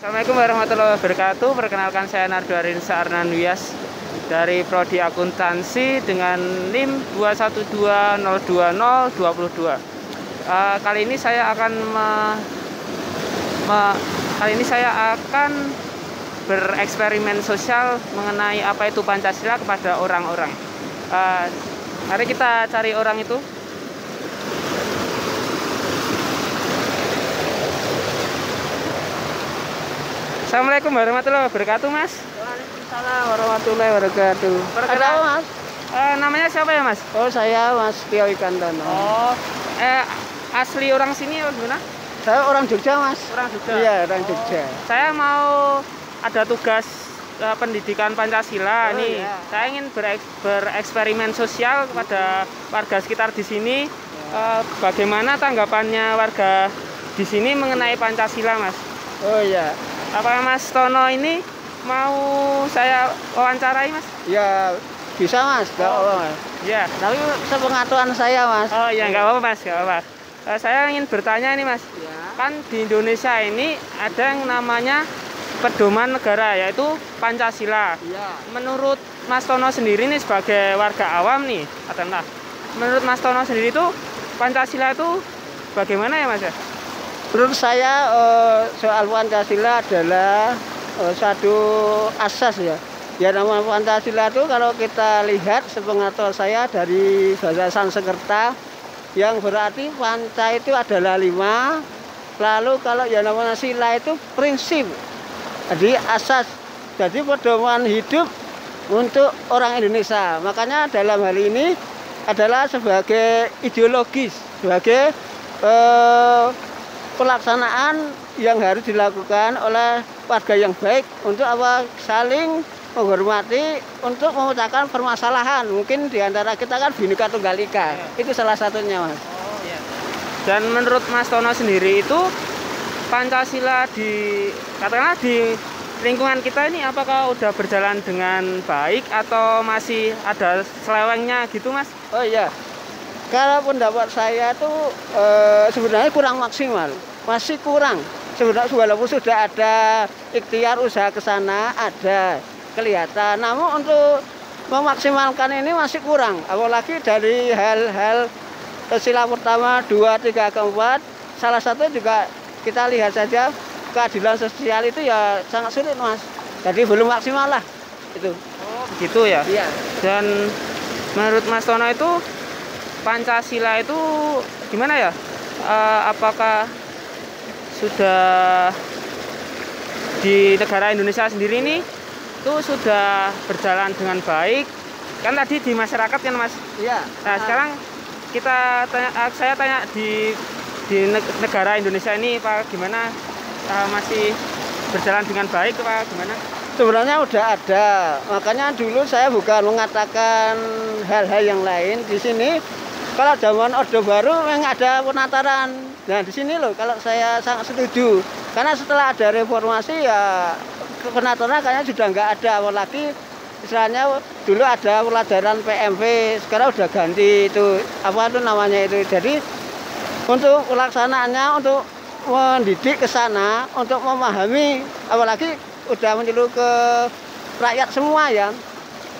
Assalamualaikum warahmatullahi wabarakatuh. Perkenalkan, saya Nardo Arinsa Arnanwias dari Prodi Akuntansi dengan NIM 212020222. Kali ini saya akan bereksperimen sosial mengenai apa itu Pancasila kepada orang-orang. Mari kita cari orang itu. Assalamualaikum warahmatullahi wabarakatuh, Mas. Waalaikumsalam warahmatullahi wabarakatuh. Perkenalkan, Mas. Namanya siapa ya, Mas? Oh, saya Mas Tio Ikantono. Oh, asli orang sini atau gimana? Saya orang Jogja, Mas. Orang Jogja. Iya, orang Jogja. Saya mau ada tugas pendidikan Pancasila nih. Iya. Saya ingin bereksperimen sosial kepada warga sekitar di sini. Bagaimana tanggapannya warga di sini mengenai Pancasila, Mas? Oh iya. Apakah Mas Tono ini mau saya wawancarai, Mas? Ya, bisa, Mas. Enggak apa-apa, Mas. Ya. Tapi sepengetahuan saya, Mas. Oh iya, nggak apa-apa, Mas, nggak apa-apa. Saya ingin bertanya nih, Mas. Ya. Kan di Indonesia ini ada yang namanya pedoman negara, yaitu Pancasila. Iya. Menurut Mas Tono sendiri nih sebagai warga awam nih, katakanlah, menurut Mas Tono sendiri itu Pancasila itu bagaimana ya, Mas? Menurut saya soal Pancasila adalah satu asas ya. Ya, nama Pancasila itu kalau kita lihat sepengetahuan saya dari bahasa Sanskerta yang berarti panca itu adalah 5. Lalu kalau yang namanya sila itu prinsip. Jadi asas. Jadi pedoman hidup untuk orang Indonesia. Makanya dalam hal ini adalah sebagai ideologis, sebagai pelaksanaan yang harus dilakukan oleh warga yang baik untuk apa, saling menghormati untuk memecahkan permasalahan. Mungkin diantara kita kan Bhinneka Tunggal Ika, itu salah satunya, Mas. Oh ya. Dan menurut Mas Tono sendiri itu Pancasila katakanlah di lingkungan kita ini apakah udah berjalan dengan baik atau masih ada selewengnya gitu, Mas? Oh iya. Kalau pendapat saya tuh sebenarnya kurang maksimal, masih kurang. Sebenarnya walaupun sudah ada ikhtiar usaha ke sana, ada kelihatan. Namun untuk memaksimalkan ini masih kurang. Apalagi dari hal-hal sila pertama, 2, 3, 4. Salah satu juga kita lihat saja keadilan sosial itu ya sangat sulit, Mas. Jadi belum maksimal lah itu. Oh, begitu ya. Iya. Dan menurut Mas Tono itu Pancasila itu gimana ya? Apakah sudah di negara Indonesia sendiri ini itu sudah berjalan dengan baik? Kan tadi di masyarakat kan, Mas? Iya. Nah, sekarang saya tanya di negara Indonesia ini Pak, gimana? Masih berjalan dengan baik Pak, gimana? Sebenarnya udah ada. Makanya dulu saya bukan mengatakan hal-hal yang lain di sini. Kalau zaman Orde Baru memang ada penataran. Nah, di sini loh kalau saya sangat setuju. Karena setelah ada reformasi ya penataran kayaknya sudah nggak ada. Apalagi istilahnya dulu ada pelajaran PMV, sekarang udah ganti itu. Apa itu namanya itu. Jadi untuk pelaksanaannya, untuk mendidik ke sana, untuk memahami, apalagi udah menyeluruh ke rakyat semua ya.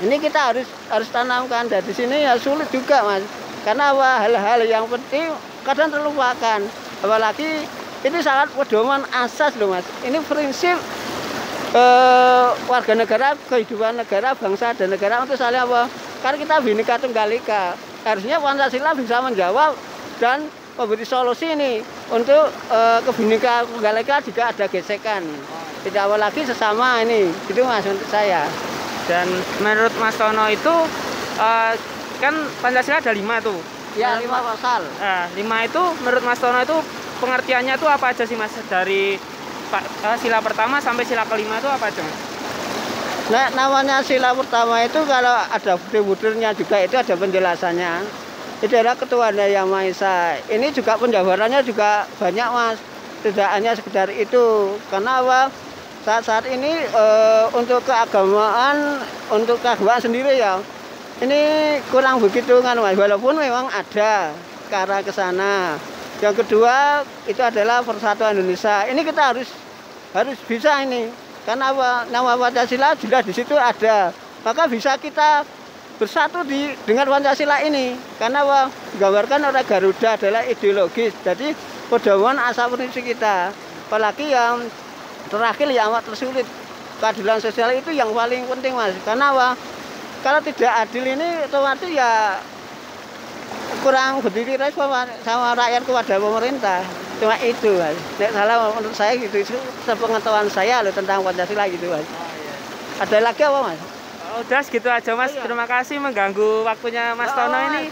Ini kita harus tanamkan. Dan di sini ya sulit juga, Mas. Karena hal-hal yang penting kadang terlupakan. Apalagi ini sangat pedoman asas loh, Mas. Ini prinsip warga negara, kehidupan negara, bangsa dan negara untuk saling apa? Karena kita Bhinneka Tunggal Ika. Harusnya Pancasila bisa menjawab dan memberi solusi ini untuk Bhinneka Tunggal Ika jika ada gesekan. Tidak apalagi sesama ini. Itu, Mas, untuk saya. Dan menurut Mas Tono itu kan Pancasila ada 5 tuh. Ya, 5 pasal. 5 itu menurut Mas Tono itu pengertiannya itu apa aja sih, Mas? Dari sila pertama sampai sila kelima itu apa aja, Mas? Nah, namanya sila pertama itu kalau ada butir-butirnya juga itu ada penjelasannya. Itu adalah ketuhanan Yang Maha Esa. Ini juga penjabarannya juga banyak, Mas. Tidak hanya sekedar itu. Karena apa? Saat ini untuk keagamaan sendiri ya. Ini kurang begitu kan, Mas. Walaupun memang ada ke arah ke sana. Yang kedua itu adalah persatuan Indonesia. Ini kita harus harus bisa ini. Karena nama Pancasila sudah di situ ada. Maka bisa kita bersatu dengan Pancasila ini. Karena menggambarkan orang Garuda adalah ideologis. Jadi pedoman asal prinsip kita. Apalagi yang terakhir yang amat tersulit. Keadilan sosial itu yang paling penting, Mas. Karena kalau tidak adil ini otomatis ya kurang berdiri sama rakyat kepada pemerintah. Cuma itu, Mas. Salah menurut saya gitu. Itu sepengetahuan saya loh tentang Pancasila gitu, Mas. Ada lagi apa, Mas? Udah segitu aja, Mas. Terima kasih mengganggu waktunya Mas Tono ini.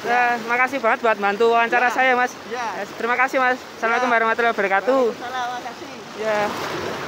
Ya, makasih banget buat bantu wawancara saya, Mas. Ya, terima kasih, Mas. Assalamualaikum warahmatullahi wabarakatuh. Waalaikumsalam, makasih. Ya.